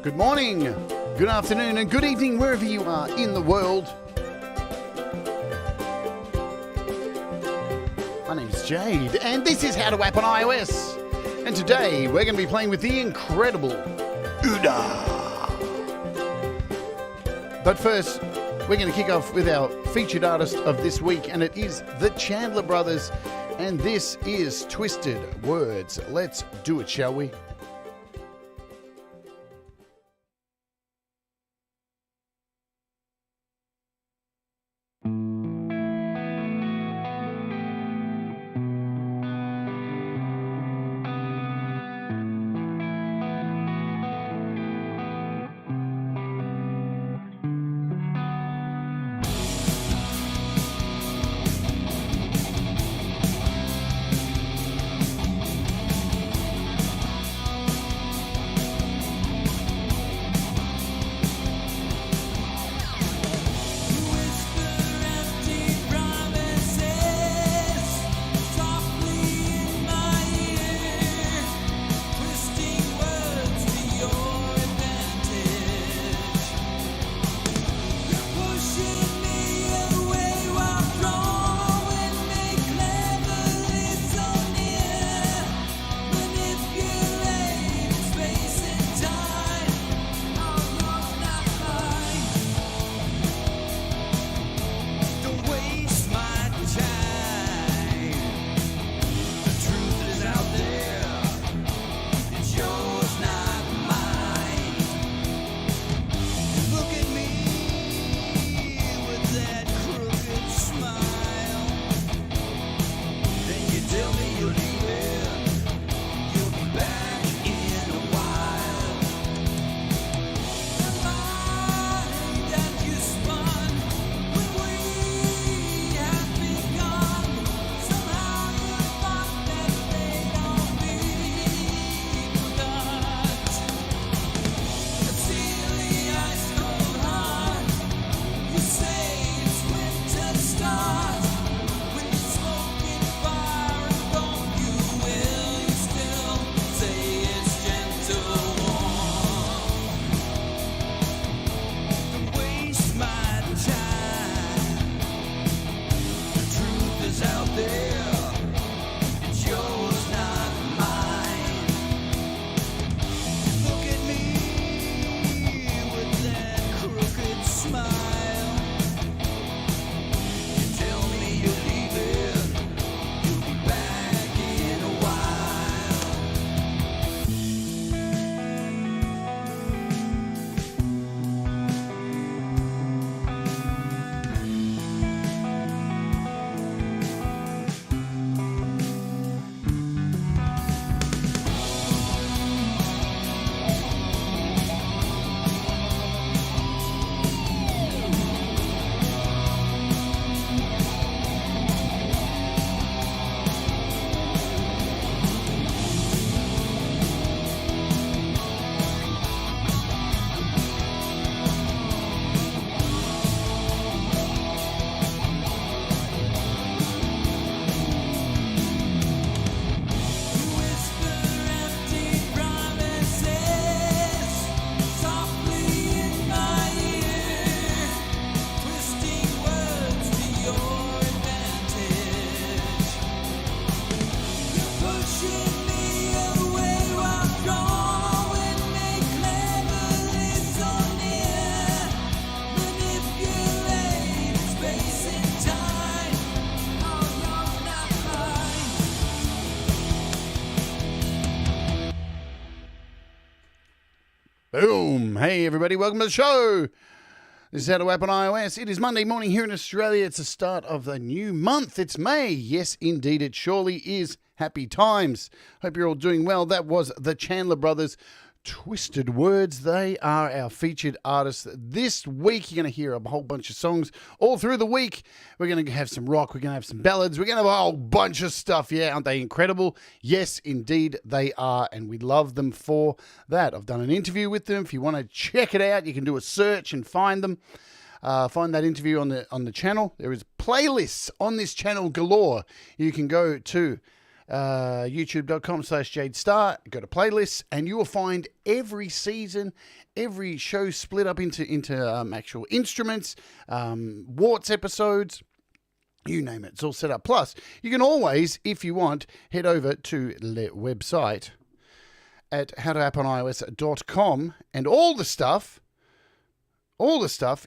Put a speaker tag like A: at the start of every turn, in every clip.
A: Good morning, good afternoon, and good evening wherever you are in the world. My name is Jade, and this is How to App on iOS. And today we're going to be playing with the incredible OODA. But first, we're going to kick off with our featured artist of this week, and it is the Chandler Brothers, and this is Twisted Words. Let's do it, shall we? Boom! Hey everybody, welcome to the show. This is How to App on iOS. It is Monday morning here in Australia. It's the start of a new month. It's May. Yes, indeed, it surely is. Happy times. Hope you're all doing well. That was the Chandler Brothers, Twisted Words. They are our featured artists this week. You're going to hear a whole bunch of songs all through the week. We're going to have some rock. We're going to have some ballads. We're going to have a whole bunch of stuff. Yeah, aren't they incredible? Yes, indeed, they are, and we love them for that. I've done an interview with them. If you want to check it out, you can do a search and find them. Find that interview on the channel. There is playlists on this channel galore. You can go to youtube.com/Jade Starr. Go to playlists, and you will find every season, every show split up into actual instruments, Warts episodes. You name it, it's all set up. Plus, you can always, if you want, head over to the website at howtoappionios.com, and all the stuff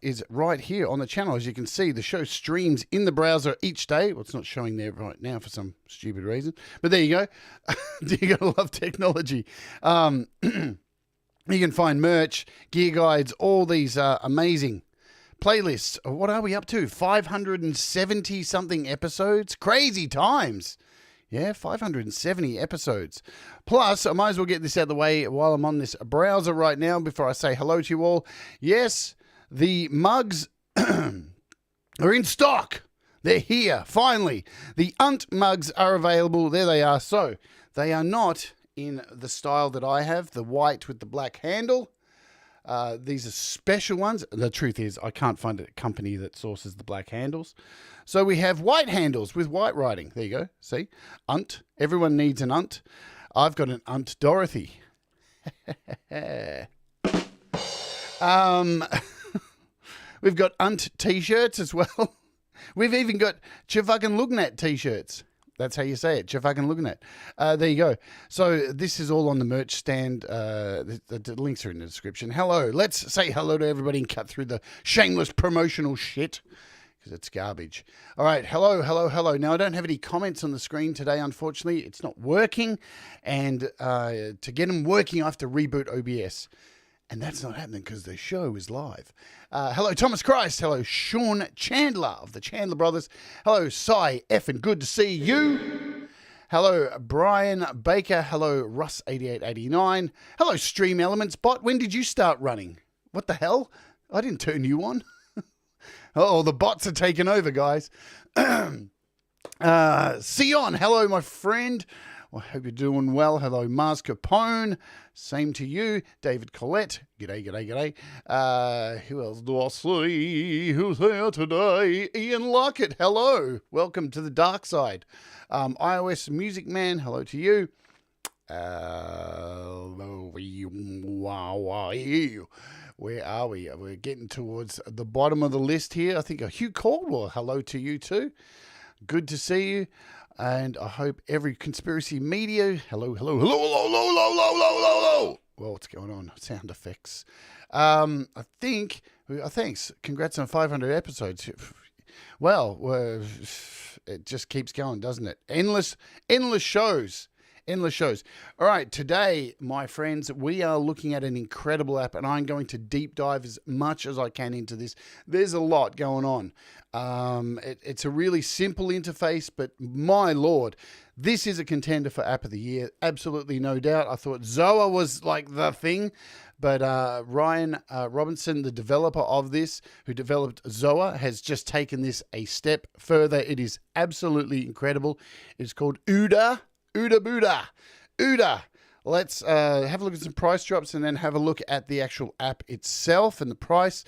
A: is right here on the channel. As you can see, the show streams in the browser each day. Well, it's not showing there right now for some stupid reason, but there you go. You gotta love technology. You can find merch, gear guides, all these amazing playlists. What are we up to? 570 something episodes. Crazy times. Yeah, 570 episodes. Plus, I might as well get this out of the way while I'm on this browser right now before I say hello to you all. Yes, the mugs are in stock. They're here, finally. The UNT mugs are available. There they are. So, they are not in the style that I have, the white with the black handle. These are special ones. The truth is, I can't find a company that sources the black handles. So we have white handles with white writing. There you go. See? UNT. Everyone needs an UNT. I've got an UNT Dorothy. We've got UNT t-shirts as well. We've even got Chifucking Lugnat t-shirts. That's how you say it, Chifucking Lugnat. There you go. So this is all on the merch stand. The links are in the description. Hello. Let's say hello to everybody and cut through the shameless promotional shit, because it's garbage. All right. Hello, hello, hello. Now, I don't have any comments on the screen today, unfortunately. It's not working. And to get them working, I have to reboot OBS. And that's not happening because the show is live. Hello, Thomas Christ. Hello, Sean Chandler of the Chandler Brothers. Hello, Cy Effin. Good to see you. Hello, Brian Baker. Hello, Russ8889. Hello, Stream Elements Bot. When did you start running? What the hell? I didn't turn you on. Oh, the bots are taking over, guys. Sion. Hello, my friend. I hope you're doing well. Hello, Mars Capone. Same to you. David Collette. G'day, g'day, g'day. Who else do I see? Who's here today? Ian Lockett. Hello. Welcome to the dark side. iOS Music Man. Hello to you. Where are we? We're getting towards the bottom of the list here. I think Hugh Caldwell. Hello to you too. Good to see you. And I hope every conspiracy media. Hello, hello, hello, hello, hello, hello, hello, hello, hello. Well, what's going on? Sound effects. I think. Thanks. Congrats on 500 episodes. Well, it just keeps going, doesn't it? Endless shows. Endless shows. All right, today, my friends, we are looking at an incredible app, and I'm going to deep dive as much as I can into this. There's a lot going on. It's a really simple interface, but my Lord, this is a contender for App of the Year. Absolutely no doubt. I thought Zoa was like the thing, but Ryan Robinson, the developer of this, who developed Zoa, has just taken this a step further. It is absolutely incredible. It's called OODA. OODA. Let's have a look at some price drops and then have a look at the actual app itself and the price.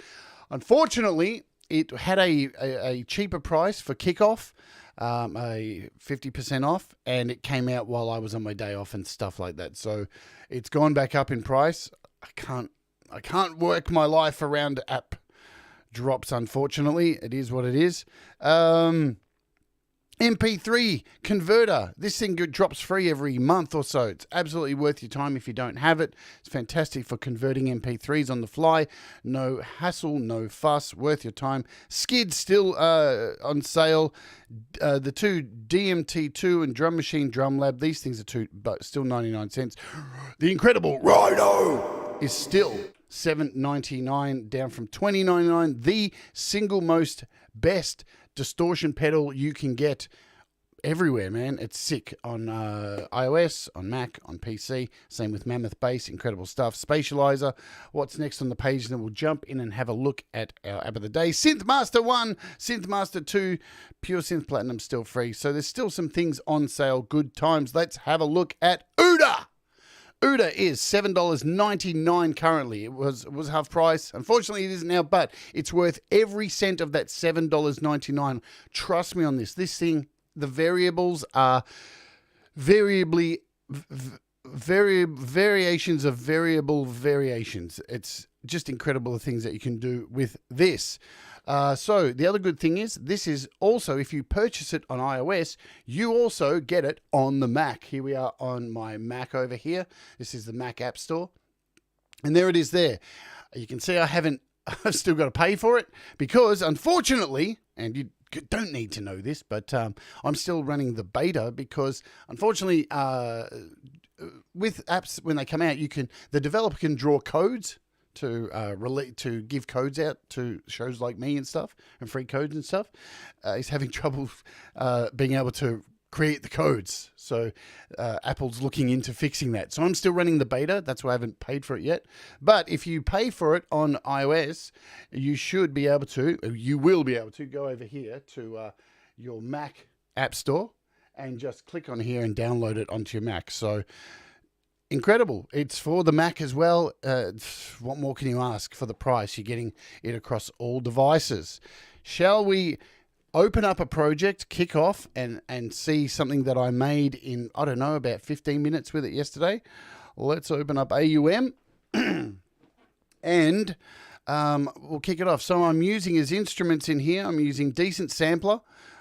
A: Unfortunately, it had a cheaper price for kickoff, a 50% off, and it came out while I was on my day off and stuff like that. So it's gone back up in price. I can't work my life around app drops, unfortunately. It is what it is. MP3 converter. This thing drops free every month or so. It's absolutely worth your time if you don't have it. It's fantastic for converting MP3s on the fly. No hassle, no fuss. Worth your time. Skid still on sale. The two DMT2 and Drum Machine Drum Lab. These things are still 99 cents. The incredible Rhino is still $7.99, down from $20.99. The single most best distortion pedal you can get everywhere, man. It's sick on iOS, on Mac, on PC. Same with Mammoth Bass. Incredible stuff. Spatializer. What's next on the page? Then we'll jump in and have a look at our app of the day. Synthmaster 1, Synthmaster 2, Pure Synth Platinum still free. So there's still some things on sale. Good times. Let's have a look at OODA. OODA is $7.99 currently. It was half price. Unfortunately, it isn't now, but it's worth every cent of that $7.99. Trust me on this. This thing, the variables are variably variations of variable variations. It's just incredible the things that you can do with this. So the other good thing is this is also, if you purchase it on iOS, you also get it on the Mac. Here we are on my Mac over here. This is the Mac App Store. And there it is there. You can see I've still got to pay for it because, unfortunately, and you don't need to know this, but I'm still running the beta because, unfortunately, with apps, when they come out, the developer can draw codes to give codes out to shows like me and stuff, and free codes and stuff. He's having trouble being able to create the codes. So Apple's looking into fixing that. So I'm still running the beta. That's why I haven't paid for it yet. But if you pay for it on iOS, you will be able to go over here to your Mac App Store and just click on here and download it onto your Mac. So incredible. It's for the Mac as well. What more can you ask for the price? You're getting it across all devices. Shall we open up a project, kick off, and see something that I made in, I don't know, about 15 minutes with it yesterday? Let's open up AUM and we'll kick it off. So I'm using as instruments in here, I'm using Decent Sampler.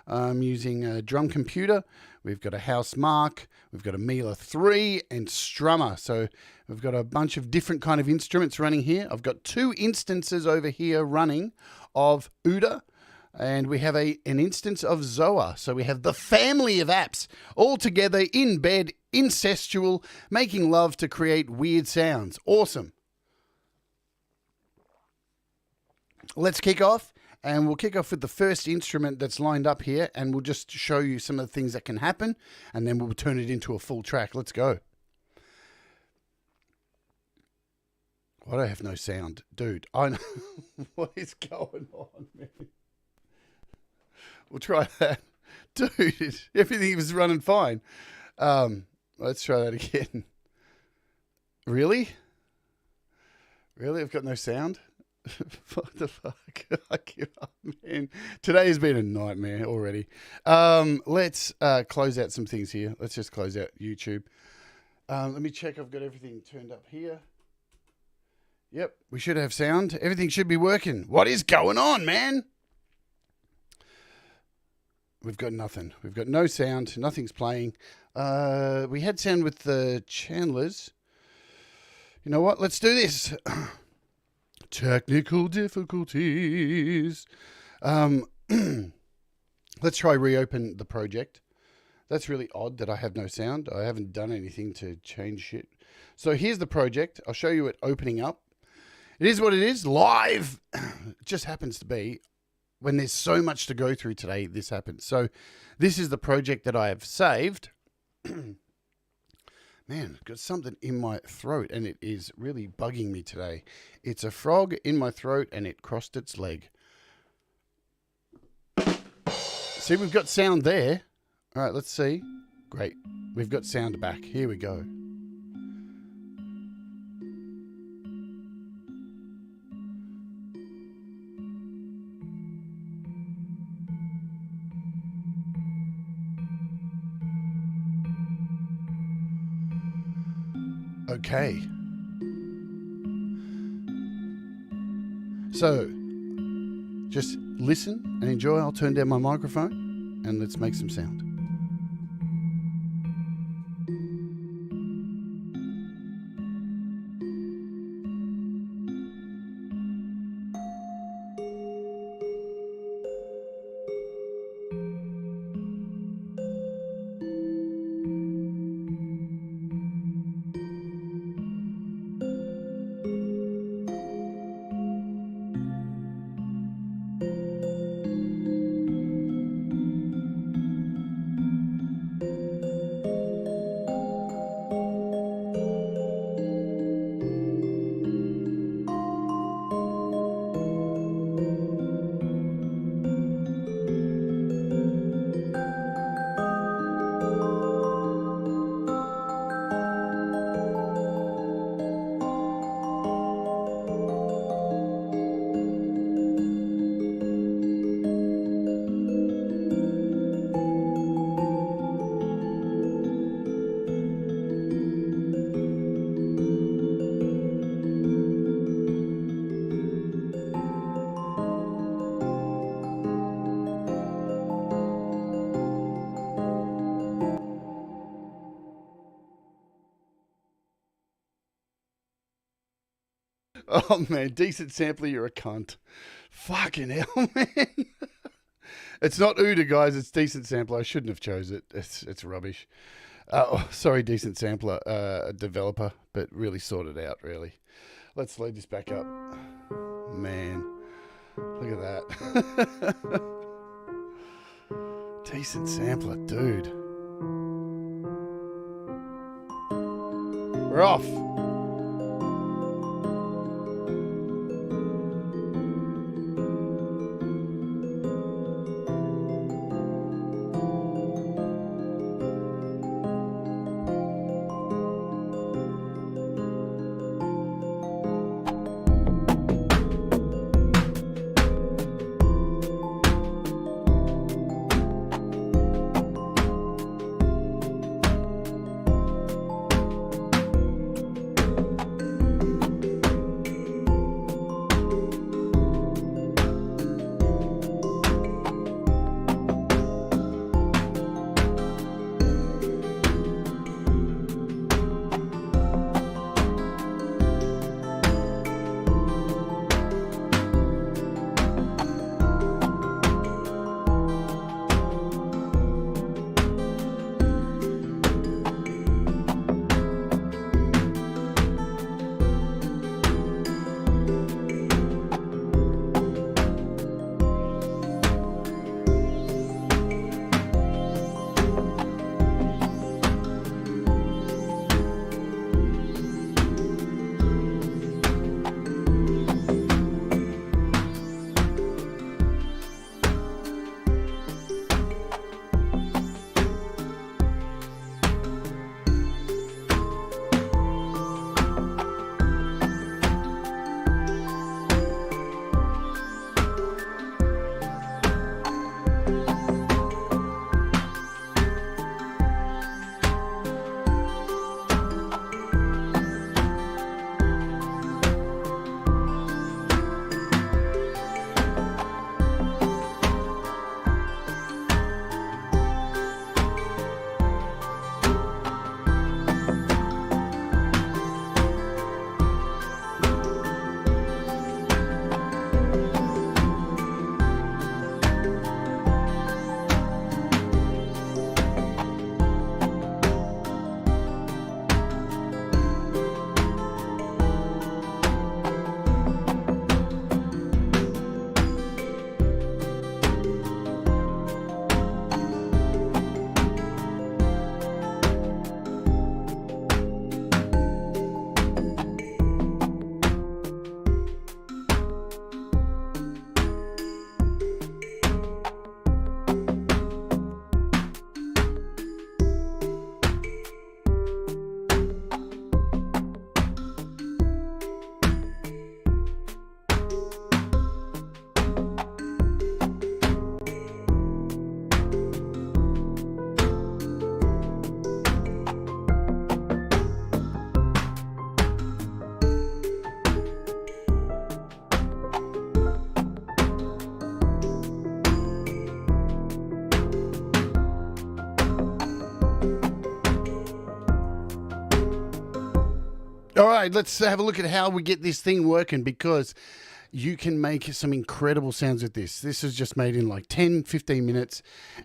A: I'm using a drum computer. We've got a house mark. We've got a Mila 3 and strummer. So we've got a bunch of different kind of instruments running here. I've got 2 instances over here running of OODA. And we have an instance of Zoa. So we have the family of apps all together in bed, incestual, making love to create weird sounds. Awesome. Let's kick off. And we'll kick off with the first instrument that's lined up here, and we'll just show you some of the things that can happen, and then we'll turn it into a full track. Let's go. Why do I have no sound? Dude, I know. What is going on, man? We'll try that. Dude, everything was running fine. Let's try that again. Really? Really? I've got no sound? What the fuck? I give up, man. Today has been a nightmare already. Let's close out some things here. Let's just close out YouTube. Let me check I've got everything turned up here. Yep, we should have sound. Everything should be working. What is going on, man? We've got nothing. We've got no sound. Nothing's playing. We had sound with the Chandlers. You know what? Let's do this. Technical difficulties. Let's try reopen the project. That's really odd that I have no sound. I haven't done anything to change shit. So here's the project. I'll show you it opening up. It is what it is. Live. It just happens to be when there's so much to go through today, this happens. So this is the project that I have saved. Man, I've got something in my throat and it is really bugging me today. It's a frog in my throat and it crossed its leg. See, we've got sound there. All right, let's see. Great. We've got sound back. Here we go. Okay. So, just listen and enjoy. I'll turn down my microphone and let's make some sound. Oh, man. Decent sampler, you're a cunt. Fucking hell, man. It's not OODA, guys. It's decent sampler. I shouldn't have chose it. It's rubbish. Sorry, decent sampler developer, but really sorted out, really. Let's load this back up. Man, look at that. Decent sampler, dude. We're off. All right, let's have a look at how we get this thing working, because you can make some incredible sounds with this. This is just made in like 10, 15 minutes,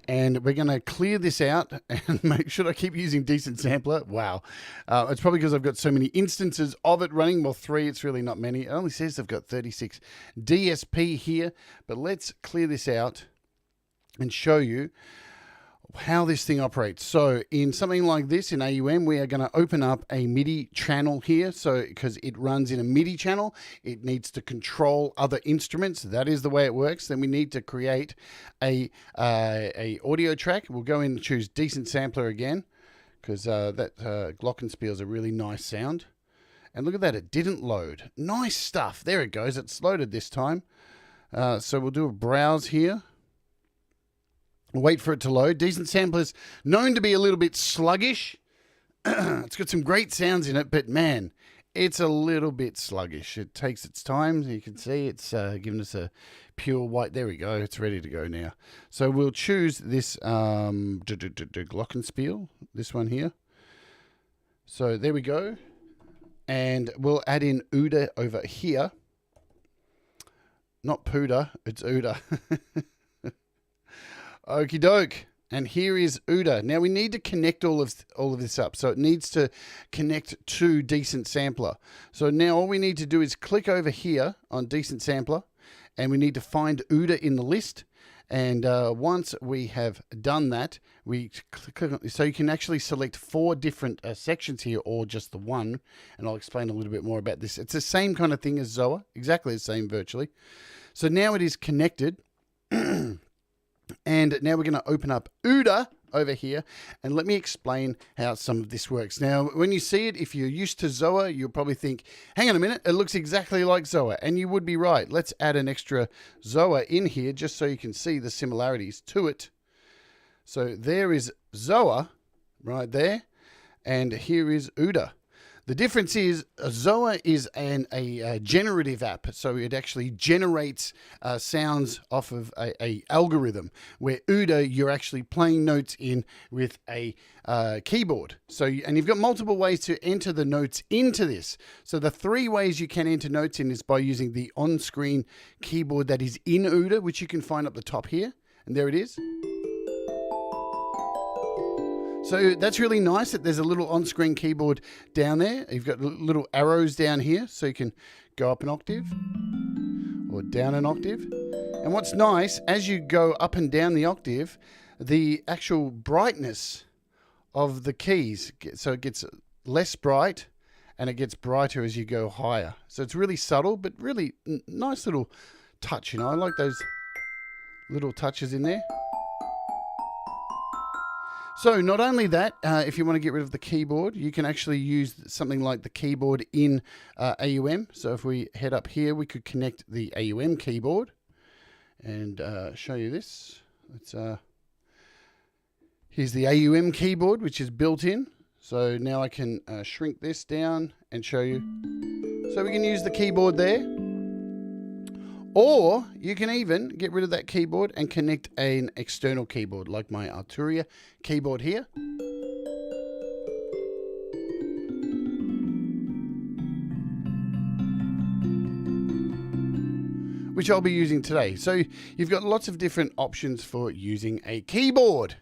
A: and we're going to clear this out and make sure I keep using decent sampler. Wow. It's probably because I've got so many instances of it running. Well, 3, it's really not many. It only says I've got 36 DSP here, but let's clear this out and show you how this thing operates. So in something like this, in AUM, we are going to open up a MIDI channel here. So because it runs in a MIDI channel, it needs to control other instruments. That is the way it works. Then we need to create a audio track. We'll go in and choose decent sampler again, because that glockenspiel is a really nice sound. And look at that, it didn't load. Nice stuff. There it goes. It's loaded this time. So we'll do a browse here. Wait for it to load. Decent sampler's known to be a little bit sluggish. It's got some great sounds in it, but man, it's a little bit sluggish. It takes its time. You can see it's giving us a pure white. There we go. It's ready to go now. So we'll choose this glockenspiel, this one here. So there we go. and we'll add in OODA over here. Not POODA, it's OODA. Okie doke. And here is OODA. Now we need to connect all of this up. So it needs to connect to Decent Sampler. So now all we need to do is click over here on Decent Sampler, and we need to find OODA in the list. And once we have done that, we click on, so you can actually select 4 different sections here, or just the one. And I'll explain a little bit more about this. It's the same kind of thing as Zoa, exactly the same virtually. So now it is connected. And now we're going to open up OODA over here, and let me explain how some of this works. Now, when you see it, if you're used to Zoa, you'll probably think, hang on a minute, it looks exactly like Zoa, and you would be right. Let's add an extra Zoa in here just so you can see the similarities to it. So there is Zoa right there, and here is OODA. The difference is Zoa is a generative app, so it actually generates sounds off of a algorithm, where OODA, you're actually playing notes in with a keyboard. So, and you've got multiple ways to enter the notes into this. So the 3 ways you can enter notes in is by using the on-screen keyboard that is in OODA, which you can find up the top here, and there it is. So that's really nice that there's a little on-screen keyboard down there. You've got little arrows down here, so you can go up an octave or down an octave. And what's nice, as you go up and down the octave, the actual brightness of the keys, so it gets less bright and it gets brighter as you go higher. So it's really subtle, but really nice little touch. You know, I like those little touches in there. So not only that, if you want to get rid of the keyboard, you can actually use something like the keyboard in AUM. So if we head up here, we could connect the AUM keyboard and show you this. Here's the AUM keyboard, which is built in. So now I can shrink this down and show you. So we can use the keyboard there. Or you can even get rid of that keyboard and connect an external keyboard, like my Arturia keyboard here. Which I'll be using today. So you've got lots of different options for using a keyboard.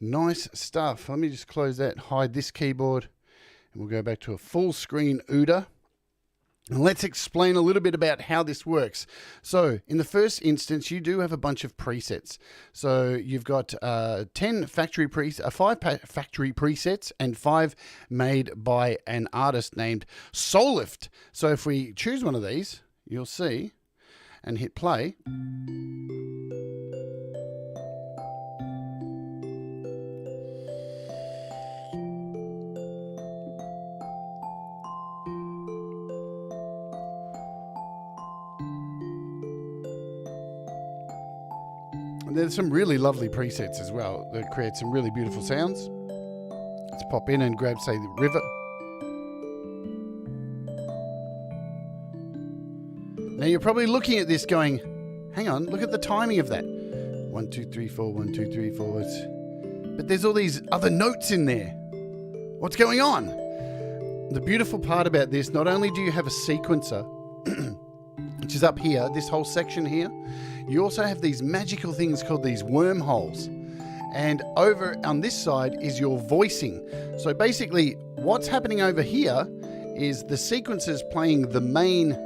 A: Nice stuff. Let me just close that, hide this keyboard, and we'll go back to a full screen OODA. And let's explain a little bit about how this works. So in the first instance, you do have a bunch of presets. So you've got 5 factory presets and 5 made by an artist named Soulift. So if we choose one of these, you'll see, and hit play. There's some really lovely presets as well that create some really beautiful sounds. Let's pop in and grab, say, the river. Now you're probably looking at this going, hang on, look at the timing of that. 1, 2, 3, 4, 1, 2, 3, 4. But there's all these other notes in there. What's going on? The beautiful part about this, not only do you have a sequencer, which is up here, this whole section here, you also have these magical things called these wormholes. And over on this side is your voicing. So basically what's happening over here is the sequencers playing the main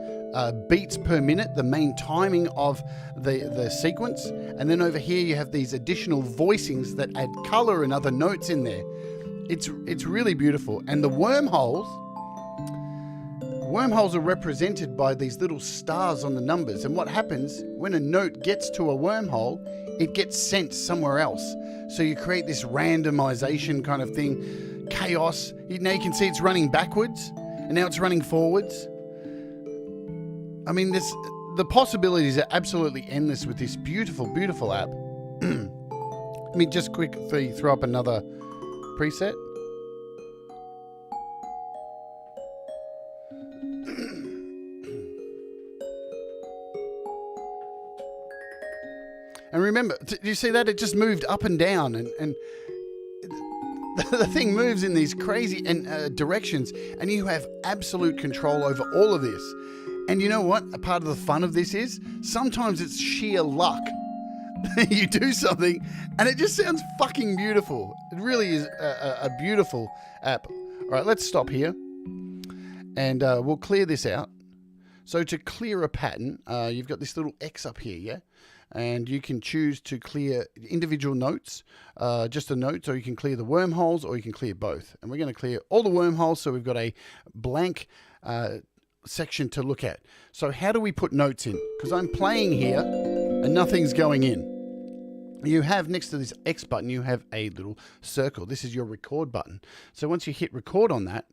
A: beats per minute, the main timing of the sequence. And then over here you have these additional voicings that add color and other notes in there. It's really beautiful. And the wormholes are represented by these little stars on the numbers. And what happens when a note gets to a wormhole, it gets sent somewhere else. So you create this randomization kind of thing, chaos. Now you can see it's running backwards and now it's running forwards. I mean, the possibilities are absolutely endless with this beautiful, beautiful app. Let me just quickly throw up another preset. And remember, do you see that? It just moved up and down. And the thing moves in these crazy directions, and you have absolute control over all of this. And you know what? A part of the fun of this is sometimes it's sheer luck. You do something and it just sounds fucking beautiful. It really is a beautiful app. All right, let's stop here and we'll clear this out. So to clear a pattern, you've got this little X up here, yeah? And you can choose to clear individual notes, just the notes, or you can clear the wormholes, or you can clear both. And we're going to clear all the wormholes, so we've got a blank section to look at. So how do we put notes in? Because I'm playing here and nothing's going in. You have next to this X button, you have a little circle. This is your record button. So once you hit record on that,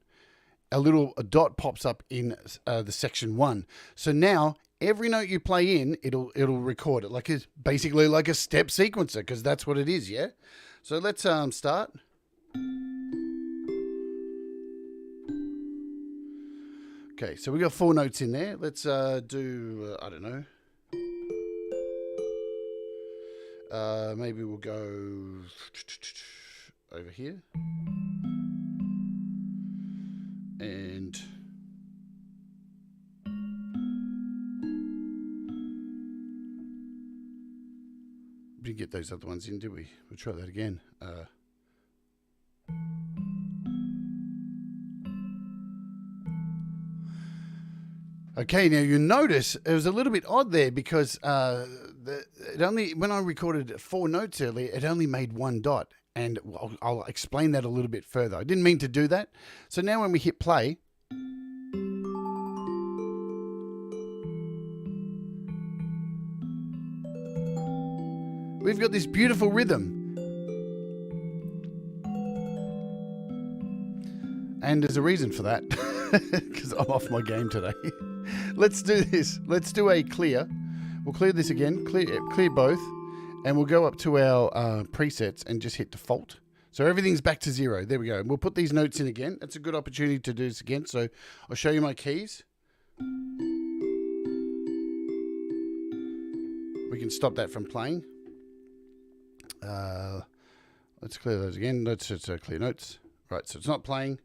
A: a dot pops up in the section 1. So now every note you play in, it'll record it, like it's basically like a step sequencer, because that's what it is, yeah? So let's start. Okay, so we got 4 notes in there. Let's do, I don't know. Maybe we'll go over here. And we didn't get those other ones in, did we? We'll try that again. Okay, now you notice it was a little bit odd there because when I recorded 4 notes earlier, it only made 1 dot. And I'll explain that a little bit further. I didn't mean to do that. So now when we hit play, we've got this beautiful rhythm. And there's a reason for that, because I'm off my game today. Let's do this. Let's do a clear. We'll clear this again, clear both, and we'll go up to our presets and just hit default. So everything's back to 0. There we go. And we'll put these notes in again. That's a good opportunity to do this again. So I'll show you my keys. We can stop that from playing. Let's clear those again. Let's just clear notes. Right, so it's not playing.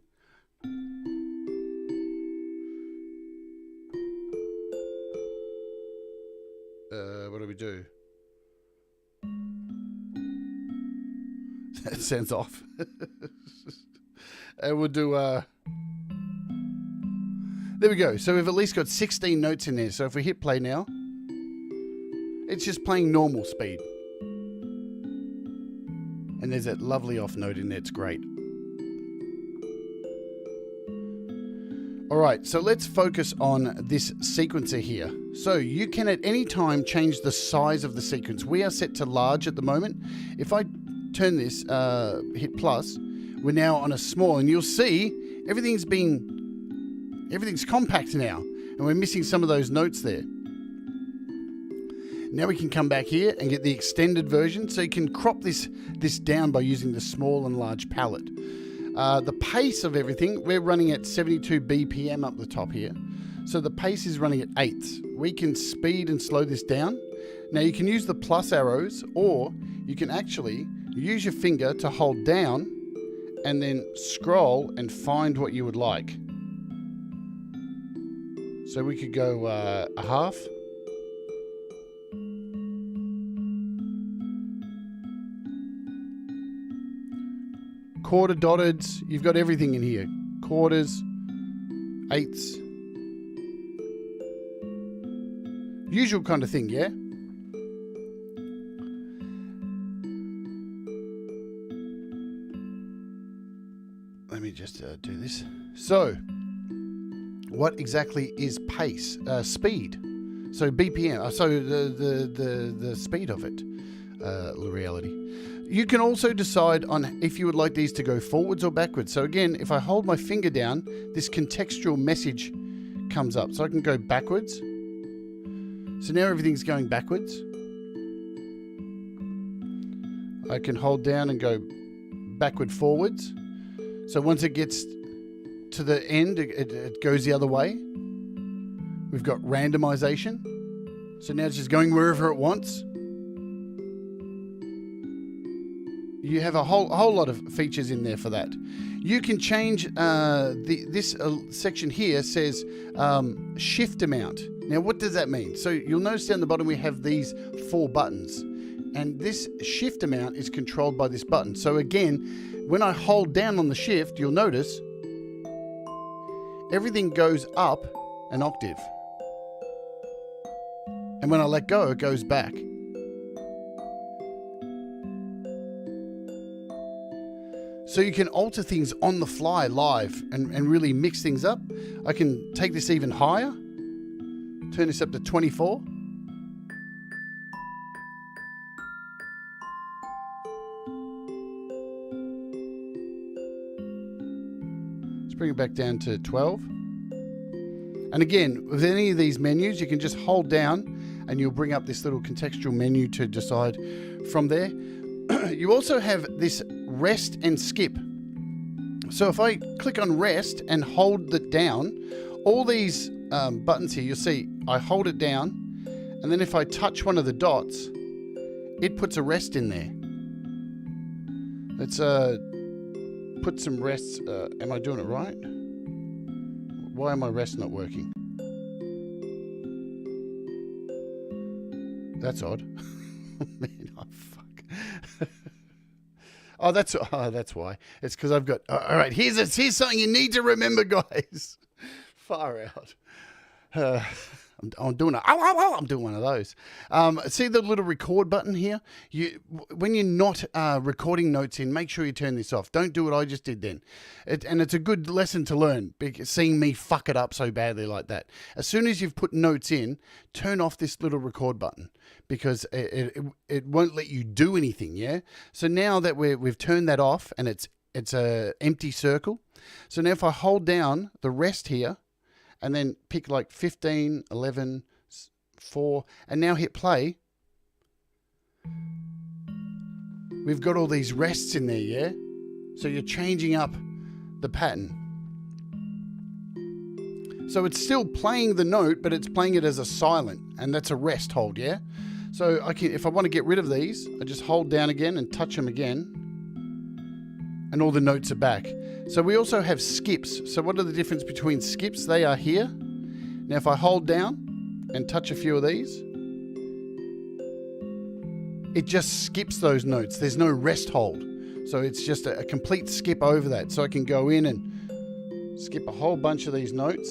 A: What do we do? That sounds off. And we'll do there we go. So we've at least got 16 notes in there. So if we hit play now, it's just playing normal speed. And there's that lovely off note in there. It's great. All right, so let's focus on this sequencer here. So you can at any time change the size of the sequence. We are set to large at the moment. If I turn this, hit plus, we're now on a small, and you'll see everything's compact now, and we're missing some of those notes there. Now we can come back here and get the extended version, so you can crop this down by using the small and large palette. The pace of everything, we're running at 72 BPM up the top here. So the pace is running at 8ths. We can speed and slow this down. Now you can use the plus arrows, or you can actually use your finger to hold down and then scroll and find what you would like. So we could go a half. Quarter dotteds, you've got everything in here. Quarters, 8ths. Usual kind of thing, yeah? Let me just do this. So, what exactly is pace? Speed. So BPM. So the speed of it. Reality. You can also decide on if you would like these to go forwards or backwards. So again, if I hold my finger down, this contextual message comes up. So I can go backwards. So now everything's going backwards. I can hold down and go backward forwards. So once it gets to the end, it goes the other way. We've got randomization. So now it's just going wherever it wants. You have a whole lot of features in there for that. You can change this section here says shift amount. Now, what does that mean? So you'll notice down the bottom we have these 4 buttons, and this shift amount is controlled by this button. So again, when I hold down on the shift, you'll notice everything goes up an octave, and when I let go, it goes back. So you can alter things on the fly live and really mix things up. I can take this even higher, turn this up to 24. Let's bring it back down to 12. And again, with any of these menus, you can just hold down and you'll bring up this little contextual menu to decide from there. You also have this rest and skip. So if I click on rest and hold it down, all these buttons here, you'll see I hold it down, and then if I touch one of the dots, it puts a rest in there. Let's put some rests. Am I doing it right? Why are my rests not working? That's odd. Man, oh, fuck. Oh, that's why. It's because I've got. All right, here's something you need to remember, guys. Far out. I'm doing one of those. See the little record button here? When you're not recording notes in, make sure you turn this off. Don't do what I just did then. And it's a good lesson to learn, seeing me fuck it up so badly like that. As soon as you've put notes in, turn off this little record button, because it won't let you do anything, yeah? So now that we've turned that off and it's a empty circle, so now if I hold down the rest here, and then pick like 15, 11, 4, and now hit play, we've got all these rests in there, yeah? So you're changing up the pattern. So it's still playing the note, but it's playing it as a silent, and that's a rest hold, yeah? So I can, if I want to get rid of these, I just hold down again and touch them again, and all the notes are back. So we also have skips. So what are the difference between skips? They are here. Now if I hold down and touch a few of these, it just skips those notes. There's no rest hold. So it's just a complete skip over that. So I can go in and skip a whole bunch of these notes,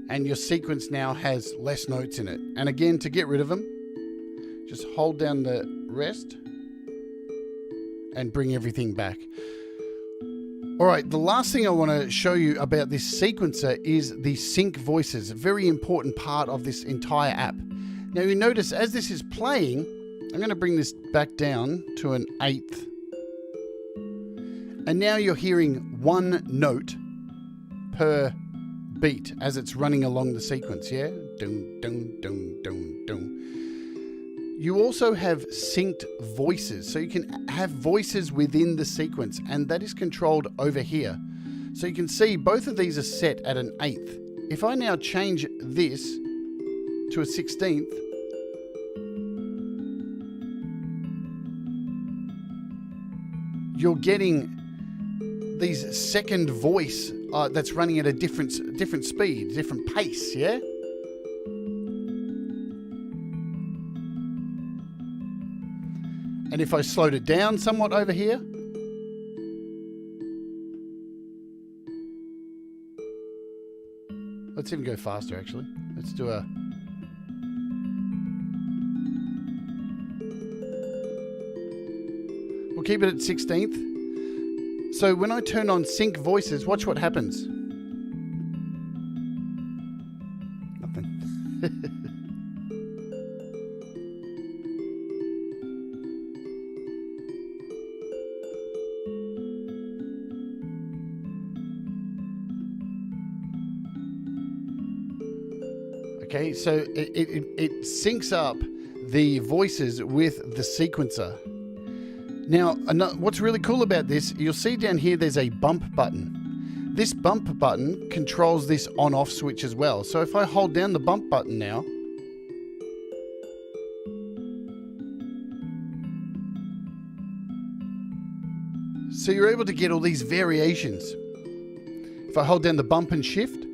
A: and your sequence now has less notes in it. And again, to get rid of them, just hold down the rest and bring everything back. All right, the last thing I want to show you about this sequencer is the sync voices, a very important part of this entire app. Now you notice as this is playing, I'm going to bring this back down to an 1/8. And now you're hearing one note per beat as it's running along the sequence, yeah? Dun, dun, dun, dun, dun. You also have synced voices, so you can have voices within the sequence, and that is controlled over here. So you can see both of these are set at an 1/8. If I now change this to a 16th, you're getting these second voice that's running at a different speed, different pace, yeah? And if I slowed it down somewhat over here, let's even go faster actually. Let's do a... We'll keep it at 16th. So when I turn on sync voices, watch what happens. Nothing. Okay, so it syncs up the voices with the sequencer. Now, what's really cool about this, you'll see down here there's a bump button. This bump button controls this on-off switch as well. So if I hold down the bump button now, So you're able to get all these variations. If I hold down the bump and shift,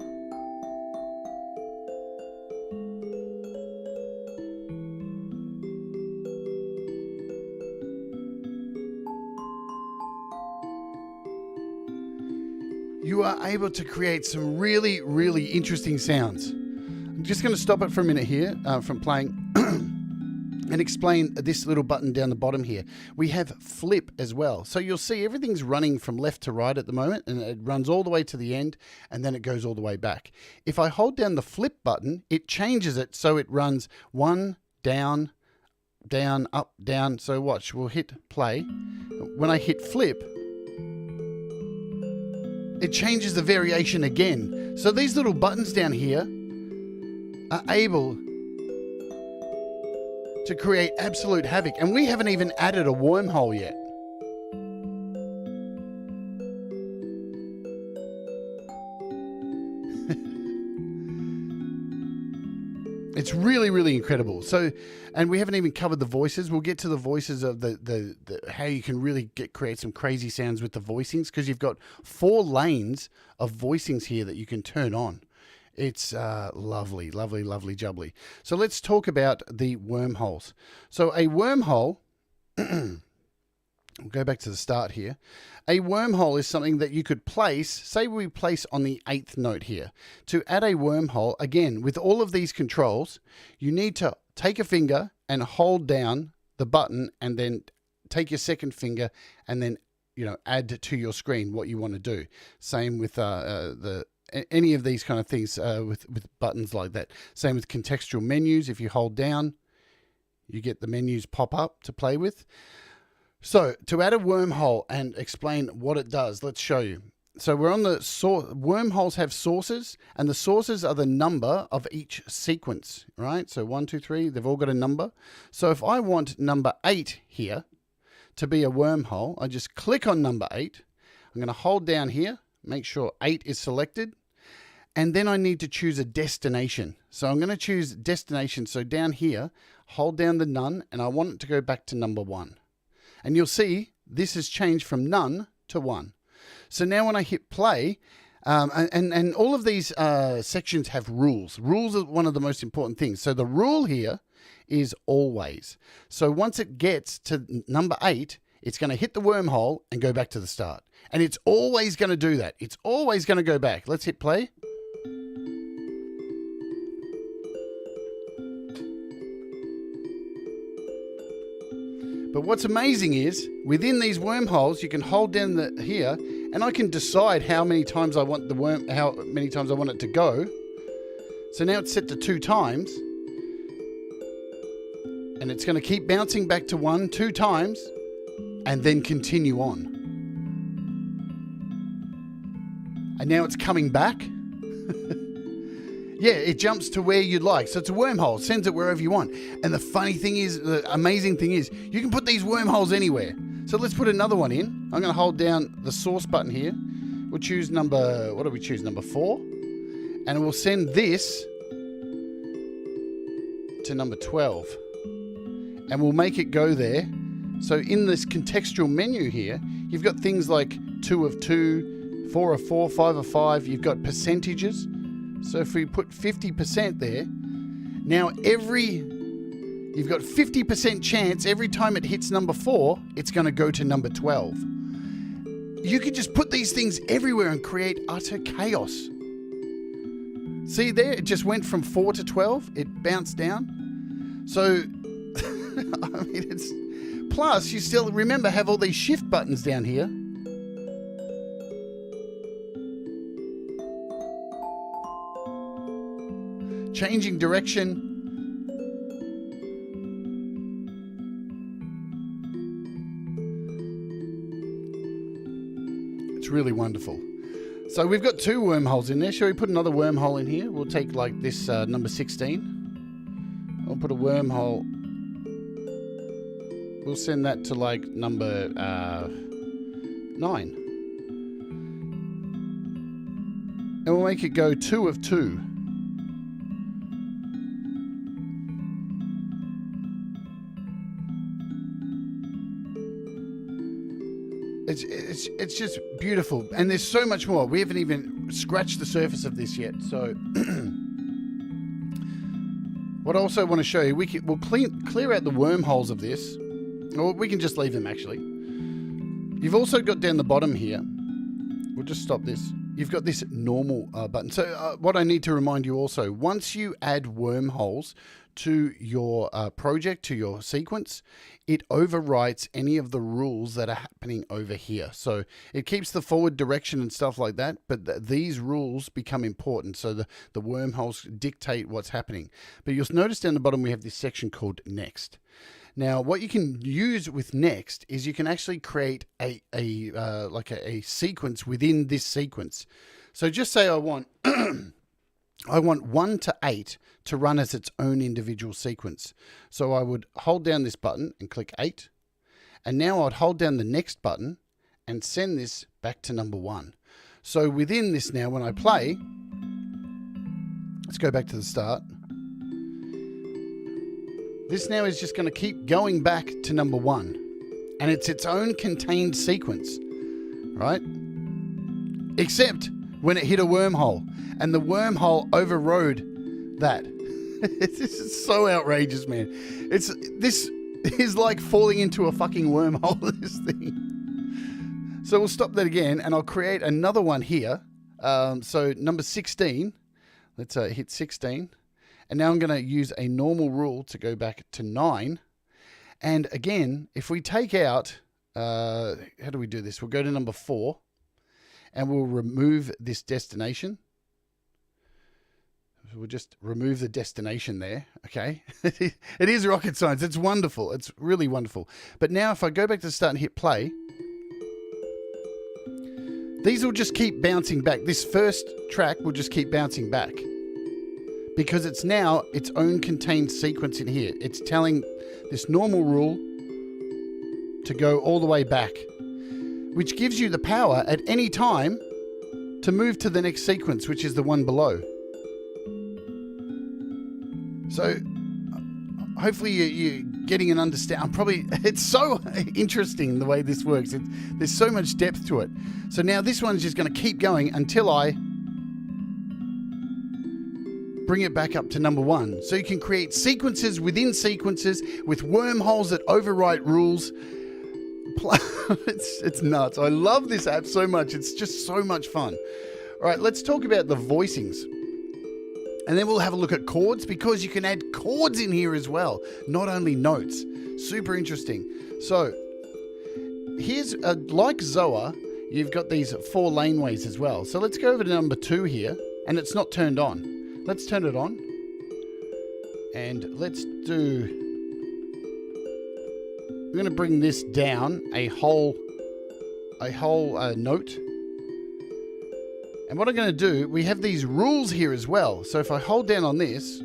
A: you are able to create some really, really interesting sounds. I'm just going to stop it for a minute here from playing and explain this little button down the bottom here. We have flip as well. So you'll see everything's running from left to right at the moment, and it runs all the way to the end, and then it goes all the way back. If I hold down the flip button, it changes it so it runs one, down, down, up, down. So watch, we'll hit play. When I hit flip, it changes the variation again. So these little buttons down here are able to create absolute havoc. And we haven't even added a wormhole yet. It's really, really incredible. So, and we haven't even covered the voices. We'll get to the voices of the how you can really create some crazy sounds with the voicings, because you've got 4 lanes of voicings here that you can turn on. It's lovely, lovely, lovely jubbly. So let's talk about the wormholes. So a wormhole, we'll go back to the start here. A wormhole is something that you could place, say we place on the 8th note here. To add a wormhole, again, with all of these controls, you need to take a finger and hold down the button, and then take your second finger and then, add to your screen what you want to do. Same with any of these kind of things with buttons like that. Same with contextual menus. If you hold down, you get the menus pop up to play with. So to add a wormhole and explain what it does, let's show you. So we're on the wormholes have sources, and the sources are the number of each sequence, right? So 1, 2, 3, they've all got a number. So if I want number 8 here to be a wormhole, I just click on number 8. I'm going to hold down here, make sure 8 is selected, and then I need to choose a destination. So I'm going to choose destination. So down here, hold down the none, and I want it to go back to number 1. And you'll see this has changed from none to 1. So now when I hit play, and all of these sections have rules. Rules are one of the most important things. So the rule here is always. So once it gets to number 8, it's going to hit the wormhole and go back to the start. And it's always going to do that. It's always going to go back. Let's hit play. But what's amazing is, within these wormholes, you can hold down here, and I can decide how many times I want how many times I want it to go. So now it's set to 2 times, and it's going to keep bouncing back to 1, 2 times, and then continue on. And now it's coming back. Yeah, it jumps to where you'd like. So it's a wormhole, sends it wherever you want. And the funny thing is, the amazing thing is, you can put these wormholes anywhere. So let's put another one in. I'm going to hold down the source button here. We'll choose number, what do we choose? Number 4. And we'll send this to number 12. And we'll make it go there. So in this contextual menu here, you've got things like 2 of 2, 4 of 4, 5 of 5. You've got percentages. So if we put 50% there, now you've got 50% chance every time it hits number 4, it's going to go to number 12. You could just put these things everywhere and create utter chaos. See there, it just went from 4 to 12. It bounced down. So, I mean, plus you still, remember, have all these shift buttons down here. Changing direction. It's really wonderful. So we've got 2 wormholes in there. Shall we put another wormhole in here? We'll take like this number 16. I'll put a wormhole. We'll send that to like number 9. And we'll make it go 2 of 2. It's just beautiful, and there's so much more. We haven't even scratched the surface of this yet. So, what I also want to show you, we'll clear out the wormholes of this, or we can just leave them actually. You've also got down the bottom here. We'll just stop this. You've got this normal button. So what I need to remind you also, once you add wormholes to your project, to your sequence, it overwrites any of the rules that are happening over here. So it keeps the forward direction and stuff like that, but these rules become important. So the wormholes dictate what's happening. But you'll notice down the bottom we have this section called Next. Now, what you can use with Next is you can actually create a sequence within this sequence. So just say I want I want 1 to 8 to run as its own individual sequence. So I would hold down this button and click 8. And now I'd hold down the next button and send this back to number 1. So within this now, when I play, let's go back to the start. This now is just going to keep going back to number 1. And it's its own contained sequence, right? Except when it hit a wormhole. And the wormhole overrode that. This is so outrageous, man. This is like falling into a fucking wormhole, this thing. So we'll stop that again, and I'll create another one here. So number 16. Let's hit 16. And now I'm going to use a normal rule to go back to 9. And again, if we take out, how do we do this? We'll go to number 4 and we'll remove this destination. We'll just remove the destination there, okay? It is rocket science. It's wonderful. It's really wonderful. But now if I go back to the start and hit play, these will just keep bouncing back. This first track will just keep bouncing back, because it's now its own contained sequence in here. It's telling this normal rule to go all the way back, which gives you the power at any time to move to the next sequence, which is the one below. So hopefully you're getting an understanding. It's so interesting the way this works. There's so much depth to it. So now this one's just going to keep going until I bring it back up to number 1. So you can create sequences within sequences with wormholes that overwrite rules. It's nuts. I love this app so much. It's just so much fun. All right, let's talk about the voicings. And then we'll have a look at chords, because you can add chords in here as well, not only notes. Super interesting. So here's, like Zoa, you've got these 4 laneways as well. So let's go over to number 2 here, and it's not turned on. Let's turn it on, and let's do, we're going to bring this down a whole note. And what I'm going to do, we have these rules here as well. So if I hold down on this,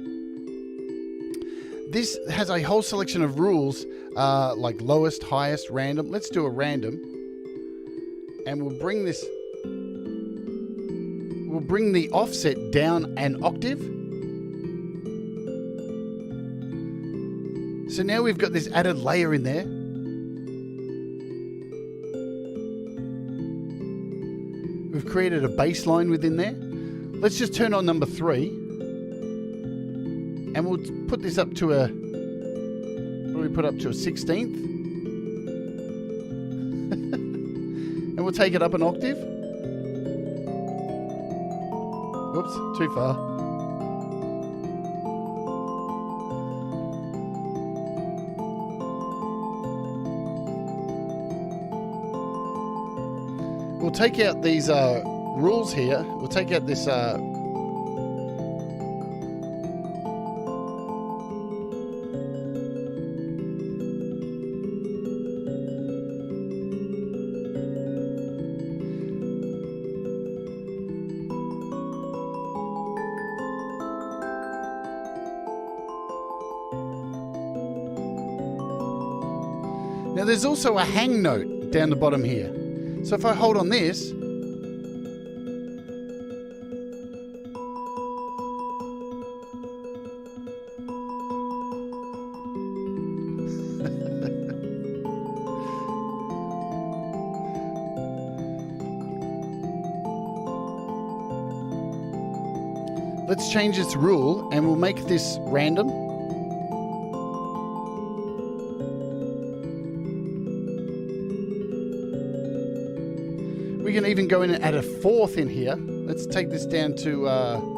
A: this has a whole selection of rules, like lowest, highest, random. Let's do a random, and we'll bring this. We'll bring the offset down an octave. So now we've got this added layer in there. We've created a bass line within there. Let's just turn on number 3. And we'll put this up to a, what do we put up to, a 16th? And we'll take it up an octave. Whoops, too far. We'll take out these rules here. We'll take out this Now there's also a hang note down the bottom here. So if I hold on this, let's change this rule and we'll make this random. We can even go in and add a fourth in here. Let's take this down to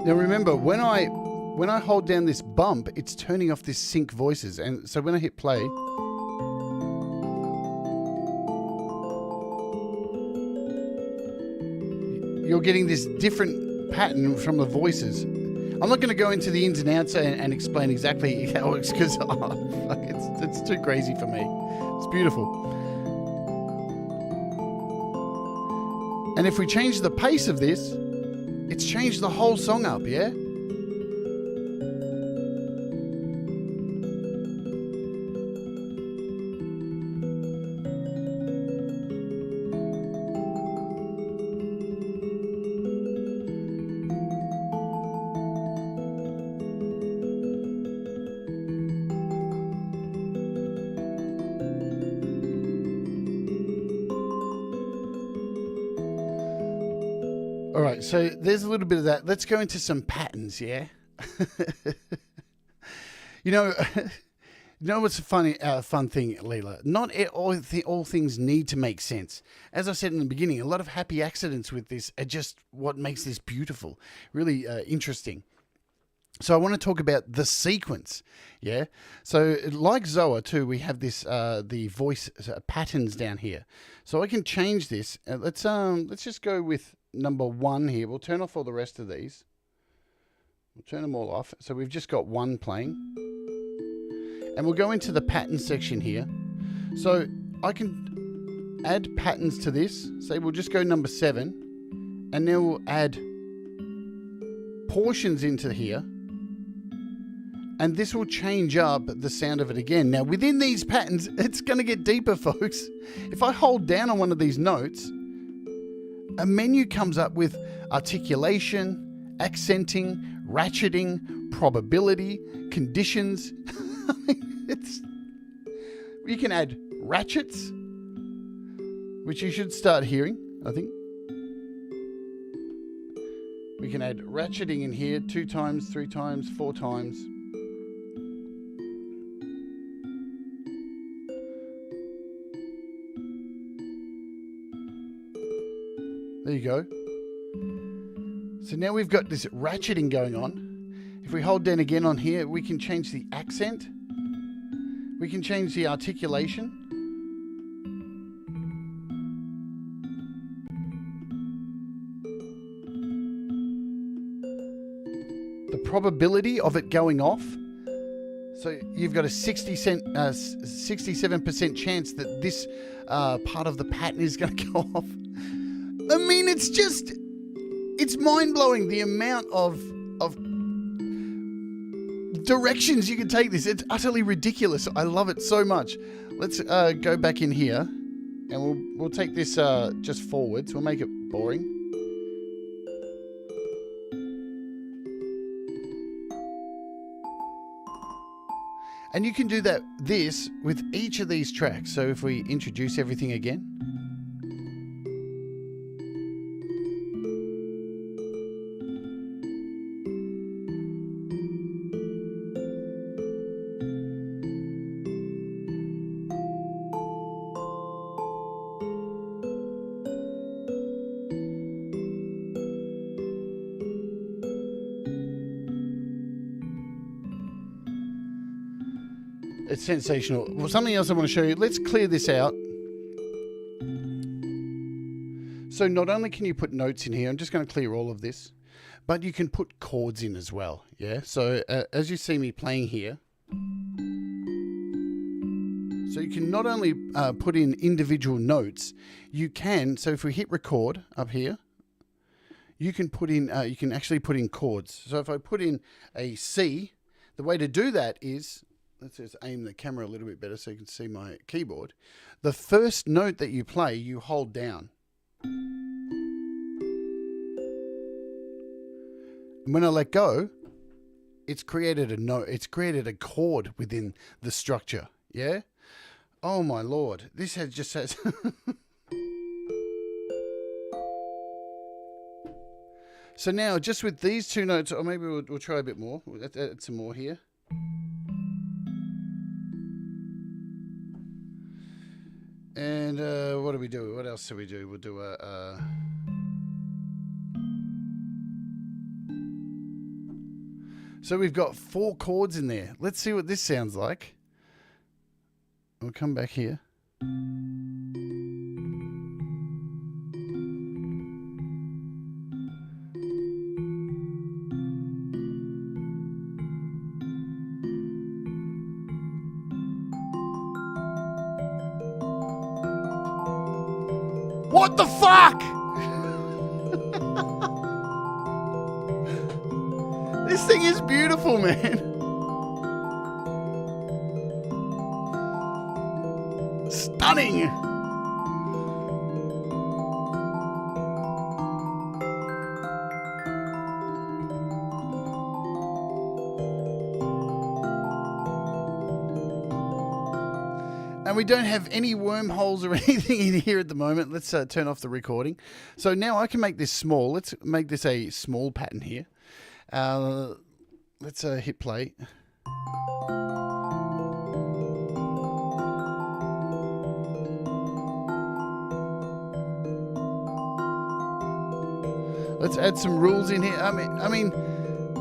A: now remember, when I hold down this bump, it's turning off this sync voices. And so when I hit play, you're getting this different pattern from the voices. I'm not going to go into the ins and outs and explain exactly how it works because it's too crazy for me. It's beautiful. And if we change the pace of this, it's changed the whole song up, yeah? All right, so there's a little bit of that. Let's go into some patterns, yeah? You know what's a fun thing, Leela? Not all things need to make sense. As I said in the beginning, a lot of happy accidents with this are just what makes this beautiful, really interesting. So I want to talk about the sequence, yeah? So like Zoa too, we have this the voice patterns down here. So I can change this. Let's just go with number 1 here. We'll turn off all the rest of these. We'll turn them all off. So we've just got 1 playing. And we'll go into the pattern section here. So I can add patterns to this. Say we'll just go number 7. And then we'll add portions into here. And this will change up the sound of it again. Now within these patterns, it's going to get deeper, folks. If I hold down on one of these notes, a menu comes up with articulation, accenting, ratcheting, probability, conditions. You can add ratchets, which you should start hearing, I think. We can add ratcheting in here 2 times, 3 times, 4 times. There you go. So now we've got this ratcheting going on. If we hold down again on here, we can change the accent. We can change the articulation. The probability of it going off. So you've got a 67% chance that this part of the pattern is going to go off. I mean, it's mind-blowing the amount of directions you can take this. It's utterly ridiculous. I love it so much. Let's go back in here and we'll take this just forwards. We'll make it boring. And you can do this with each of these tracks. So if we introduce everything again. It's sensational. Well, something else I want to show you. Let's clear this out. So not only can you put notes in here, I'm just going to clear all of this, but you can put chords in as well. Yeah. So as you see me playing here, So you can not only put in individual notes, you can, so if we hit record up here, you can put in, you can actually put in chords. So if I put in a C, the way to do that is, let's just aim the camera a little bit better so you can see my keyboard. The first note that you play, you hold down. And when I let go, it's created a note, it's created a chord within the structure. Yeah? Oh my Lord. This has just has So now just with these two notes, or maybe we'll try a bit more. We'll add some more here. And what do we do? What else do we do? We'll do a So we've got 4 chords in there. Let's see what this sounds like. We'll come back here. What the fuck? This thing is beautiful, man. Stunning. And we don't have any wormholes or anything in here at the moment. Let's turn off the recording. So now I can make this small. Let's make this a small pattern here. Let's hit play. Let's add some rules in here. I mean,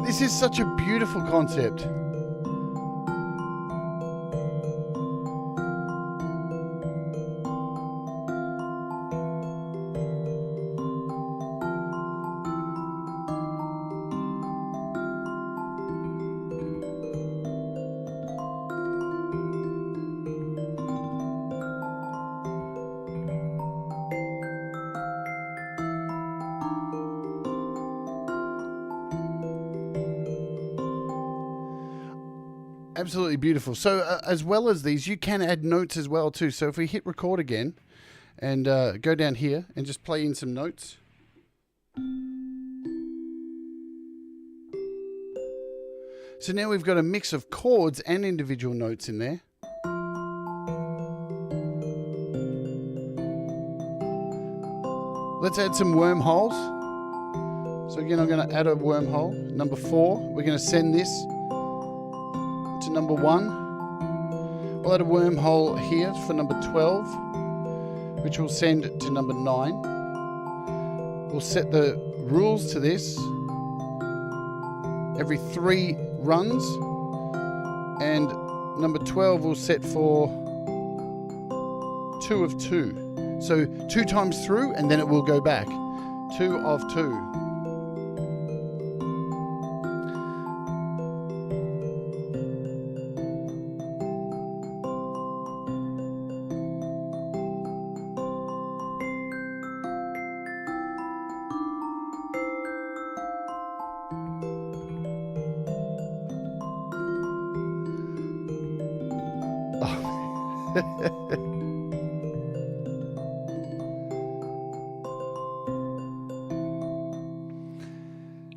A: this is such a beautiful concept. Absolutely beautiful. So as well as these, you can add notes as well too. So if we hit record again and go down here and just play in some notes. So now we've got a mix of chords and individual notes in there. Let's add some wormholes. So again, I'm going to add a wormhole. Number 4, we're going to send this to number 1. We'll add a wormhole here for number 12, which we'll send to number 9. We'll set the rules to this every 3 runs, and number 12 we'll set for 2 of 2. So 2 times through, and then it will go back. 2 of 2.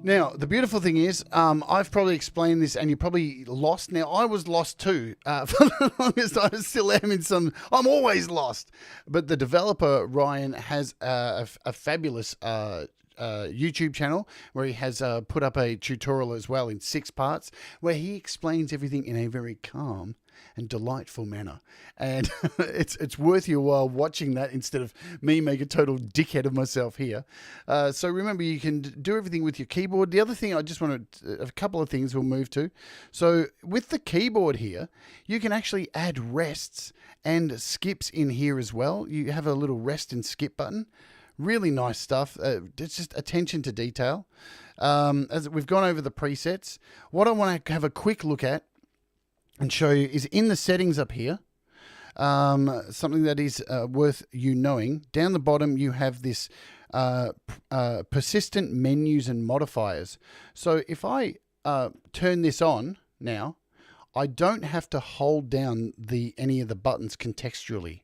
A: Now, the beautiful thing is, I've probably explained this and you're probably lost. Now, I was lost too. For the longest, I still am in some... I'm always lost. But the developer, Ryan, has a fabulous YouTube channel where he has put up a tutorial as well in 6 parts where he explains everything in a very calm and delightful manner, and it's worth your while watching that instead of me make a total dickhead of myself here. So remember, you can do everything with your keyboard. The other thing I just wanted, a couple of things we'll move to. So with the keyboard here, you can actually add rests and skips in here as well. You have a little rest and skip button. Really nice stuff. It's just attention to detail. As we've gone over the presets, what I want to have a quick look at and show you is in the settings up here. something that is worth you knowing. Down the bottom, you have this persistent menus and modifiers. So if I turn this on now, I don't have to hold down any of the buttons contextually.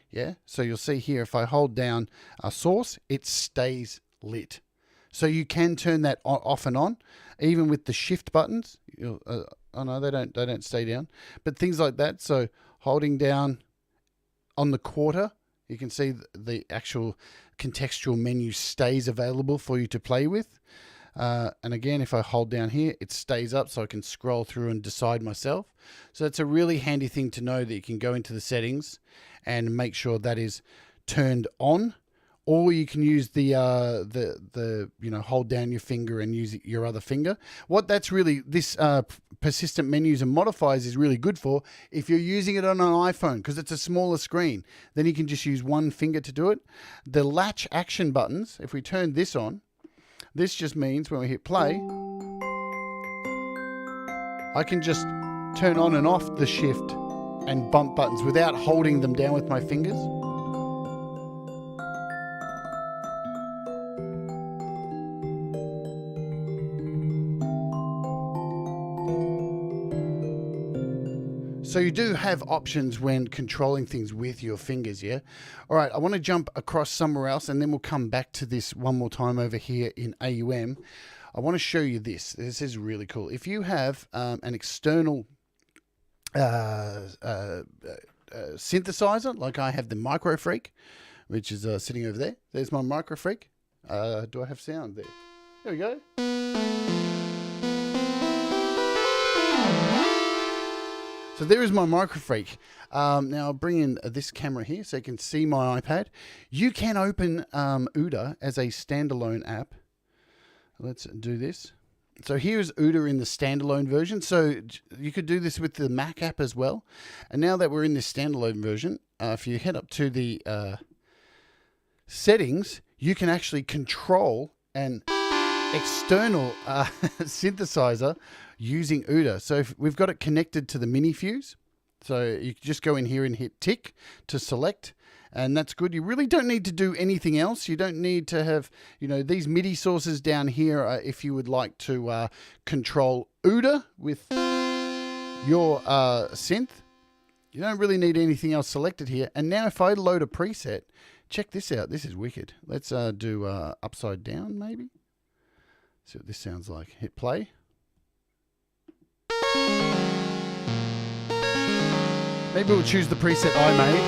A: Yeah, so you'll see here, if I hold down a source, it stays lit. So you can turn that off and on, even with the shift buttons. Oh no, they don't stay down. But things like that. So holding down on the quarter, you can see the actual contextual menu stays available for you to play with. And again, if I hold down here, it stays up so I can scroll through and decide myself. So it's a really handy thing to know, that you can go into the settings and make sure that is turned on, or you can use the hold down your finger and use your other finger. What that's really, this persistent menus and modifiers is really good for if you're using it on an iPhone, because it's a smaller screen. Then you can just use one finger to do it. The latch action buttons, if we turn this on, this just means when we hit play, I can just turn on and off the shift and bump buttons without holding them down with my fingers. So you do have options when controlling things with your fingers, yeah? All right, I want to jump across somewhere else, and then we'll come back to this one more time over here in AUM. I want to show you this. This is really cool. If you have an external synthesizer, like I have the Micro Freak, which is sitting over there. There's my Micro Freak. Do I have sound there? There we go. So there is my Micro Freak. Now I'll bring in this camera here so you can see my iPad. You can open OODA as a standalone app. Let's do this. So here's OODA in the standalone version. So you could do this with the Mac app as well. And now that we're in this standalone version, if you head up to the settings, you can actually control an external synthesizer using OODA. So if we've got it connected to the mini fuse. So you can just go in here and hit tick to select, and that's good. You really don't need to do anything else. You don't need to have, these MIDI sources down here if you would like to control OODA with your synth. You don't really need anything else selected here. And now if I load a preset, check this out. This is wicked. Let's do upside down maybe. See what this sounds like. Hit play. Maybe we'll choose the preset I made.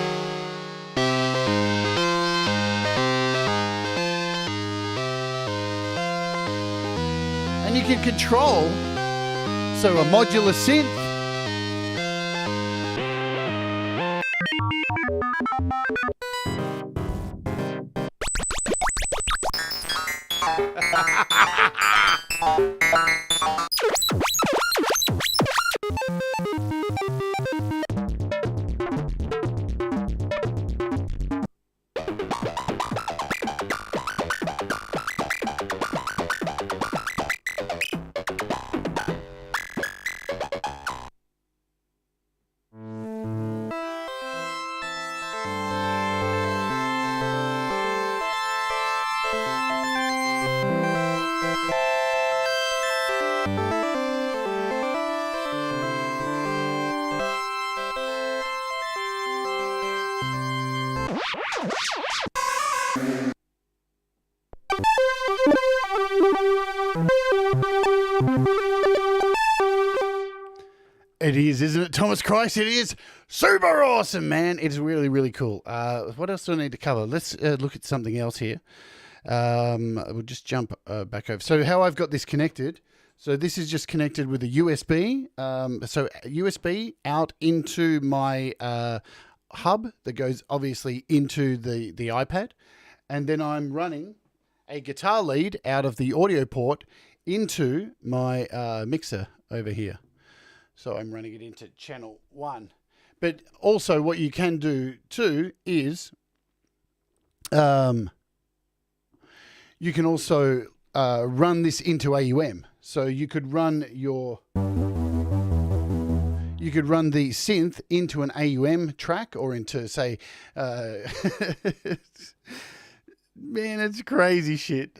A: And you can control, so a modular synth. It is, isn't it, Thomas Christ? It is super awesome, man. It's really, really cool. What else do I need to cover? Let's look at something else here. We'll just jump back over. So how I've got this connected. So this is just connected with a USB. So USB out into my hub that goes obviously into the iPad. And then I'm running a guitar lead out of the audio port into my mixer over here. So I'm running it into channel 1. But also what you can do too is you can also run this into AUM. So you could run You could run the synth into an AUM track or into, say, man, it's crazy shit.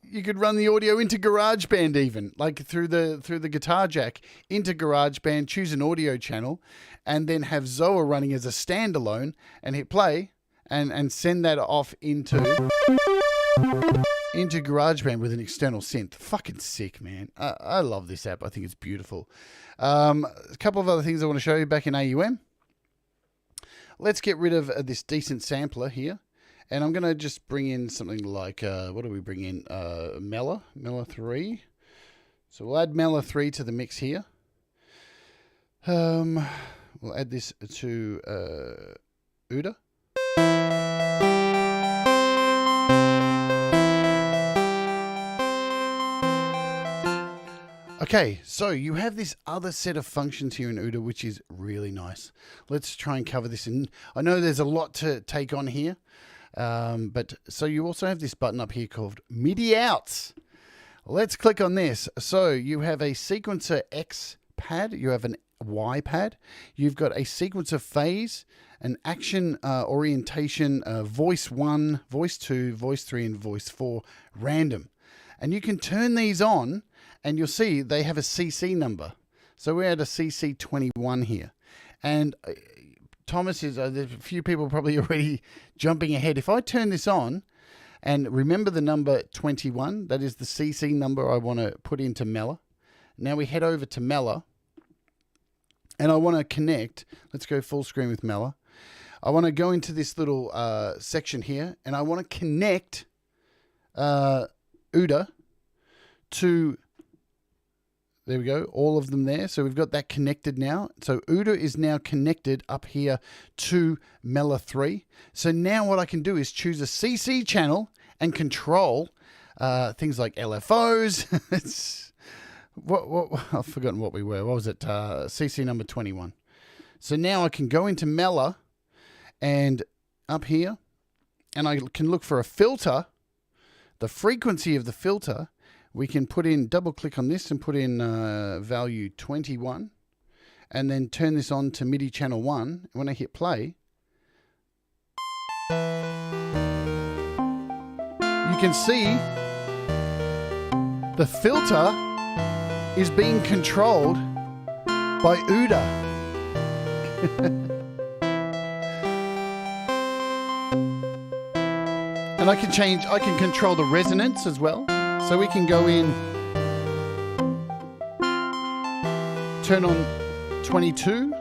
A: You could run the audio into GarageBand even, like through the guitar jack into GarageBand, choose an audio channel, and then have Zoa running as a standalone and hit play and send that off into GarageBand with an external synth. Fucking sick, man. I love this app. I think it's beautiful. A couple of other things I want to show you back in AUM. Let's get rid of this decent sampler here. And I'm going to just bring in something like, what do we bring in? Mela 3. So we'll add Mela 3 to the mix here. We'll add this to OODA. Okay, so you have this other set of functions here in OODA, which is really nice. Let's try and cover this. And I know there's a lot to take on here. But so you also have this button up here called MIDI outs. Let's click on this. So you have a sequencer X pad, you have an Y pad, you've got a sequencer phase, an action orientation, voice 1, voice 2, voice 3, and voice 4 random. And you can turn these on and you'll see they have a CC number. So we're at a CC 21 here. And Thomas is, there's a few people probably already jumping ahead. If I turn this on and remember the number 21, that is the CC number I want to put into Mela. Now we head over to Mela and I want to connect. Let's go full screen with Mela. I want to go into this little section here and I want to connect OODA to, there we go, all of them there. So we've got that connected now. So OODA is now connected up here to Mela 3. So now what I can do is choose a CC channel and control things like LFOs. It's what I've forgotten what we were. What was it? CC number 21. So now I can go into Mela and up here and I can look for a filter, the frequency of the filter. We can put in, double click on this and put in value 21 and then turn this on to MIDI channel 1. When I hit play, you can see the filter is being controlled by OODA. And I can control the resonance as well. So we can go in, turn on 22.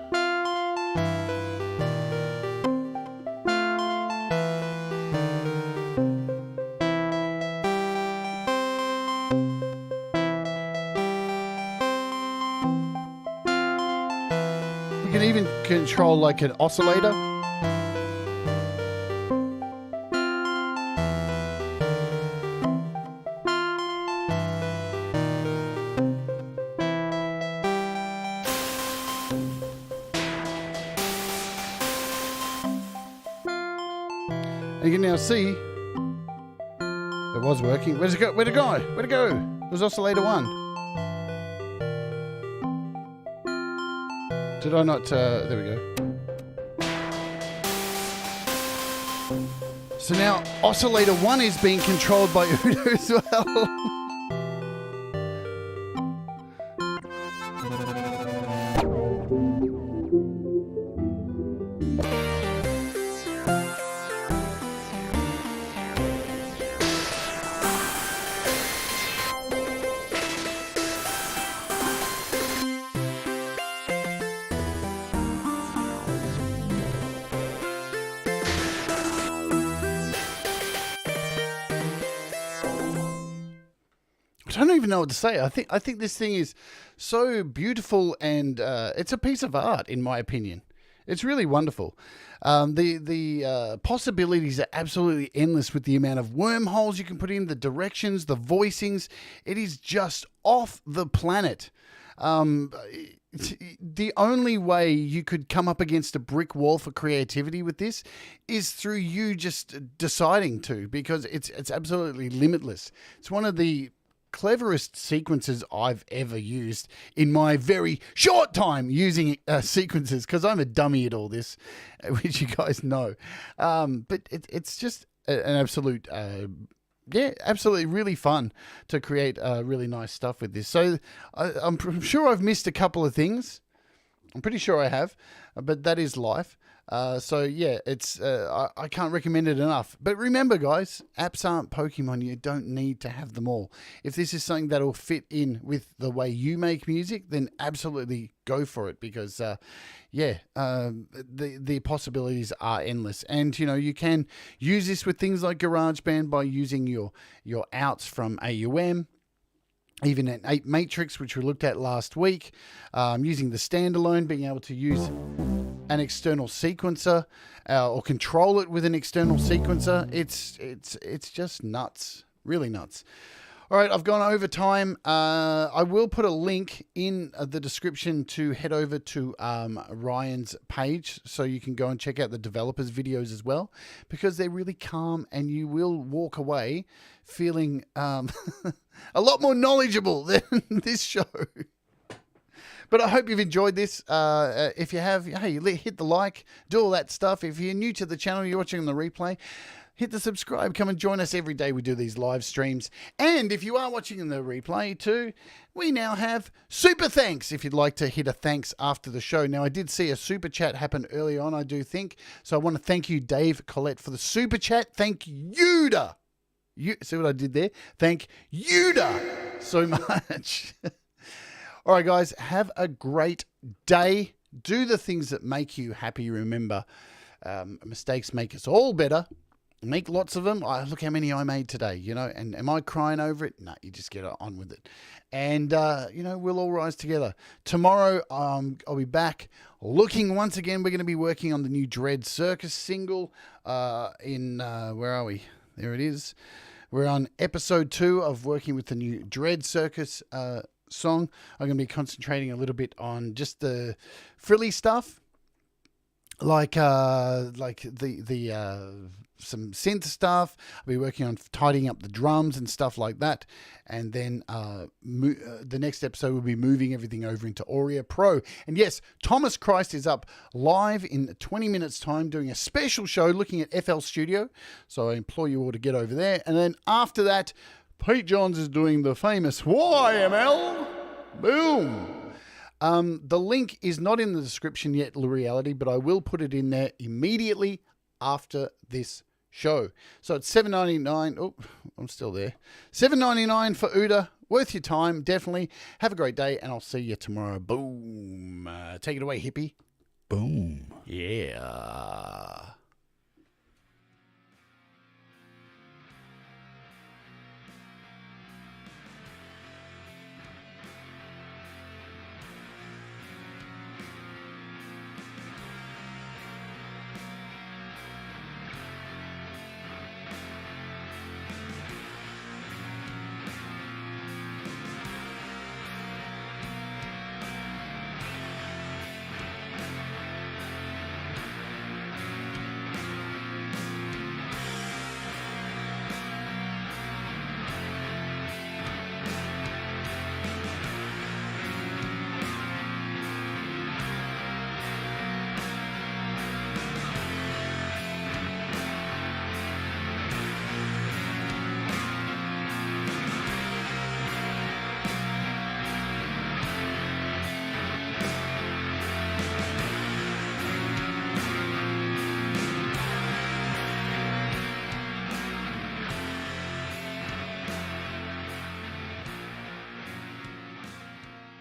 A: You can even control like an oscillator. You can now see it was working. Where's it go? Where'd it go? Where'd it go? It was oscillator 1. Did I not? There we go. So now oscillator 1 is being controlled by OODA as well. I don't even know what to say. I think this thing is so beautiful and it's a piece of art in my opinion. It's really wonderful. The possibilities are absolutely endless with the amount of wormholes you can put in, the directions, the voicings. It is just off the planet. The only way you could come up against a brick wall for creativity with this is through you just deciding to, because it's absolutely limitless. It's one of the cleverest sequences I've ever used in my very short time using sequences, because I'm a dummy at all this, which you guys know. But it's just an absolute... absolutely really fun to create really nice stuff with this. So I'm sure I've missed a couple of things. I'm pretty sure I have, but that is life. So yeah, it's I can't recommend it enough. But remember, guys, apps aren't Pokemon. You don't need to have them all. If this is something that'll fit in with the way you make music, then absolutely go for it, because the possibilities are endless. And you can use this with things like GarageBand by using your outs from AUM. Even an 8 matrix, which we looked at last week, using the standalone, being able to use an external sequencer or control it with an external sequencer. It's just nuts, really nuts. All right, I've gone over time. I will put a link in the description to head over to Ryan's page, so you can go and check out the developers' videos as well, because they're really calm and you will walk away feeling a lot more knowledgeable than this show. But I hope you've enjoyed this. If you have, hey, hit the like, do all that stuff. If you're new to the channel, you're watching on the replay, hit the subscribe. Come and join us every day. We do these live streams. And if you are watching in the replay too, we now have super thanks if you'd like to hit a thanks after the show. Now, I did see a super chat happen early on, I do think. So I want to thank you, Dave Collette, for the super chat. Thank you, OODA. You see what I did there? Thank OODA so much. All right, guys, have a great day. Do the things that make you happy. Remember, mistakes make us all better. Make lots of them. Look how many I made today, and am I crying over it? No, you just get on with it. And, we'll all rise together. Tomorrow, I'll be back looking once again. We're going to be working on the new Dread Circus single where are we? There it is. We're on episode 2 of working with the new Dread Circus song. I'm going to be concentrating a little bit on just the frilly stuff, like some synth stuff. I'll be working on tidying up the drums and stuff like that. And then the next episode will be moving everything over into Auria Pro. And yes, Thomas Christ is up live in 20 minutes time doing a special show looking at FL Studio. So I implore you all to get over there. And then after that, Pete Johns is doing the famous YML. Boom. The link is not in the description yet, Reality, but I will put it in there immediately after this show. So it's $7.99. Oh, I'm still there. $7.99 for OODA. Worth your time, definitely. Have a great day, and I'll see you tomorrow. Boom. Take it away, hippie. Boom. Yeah.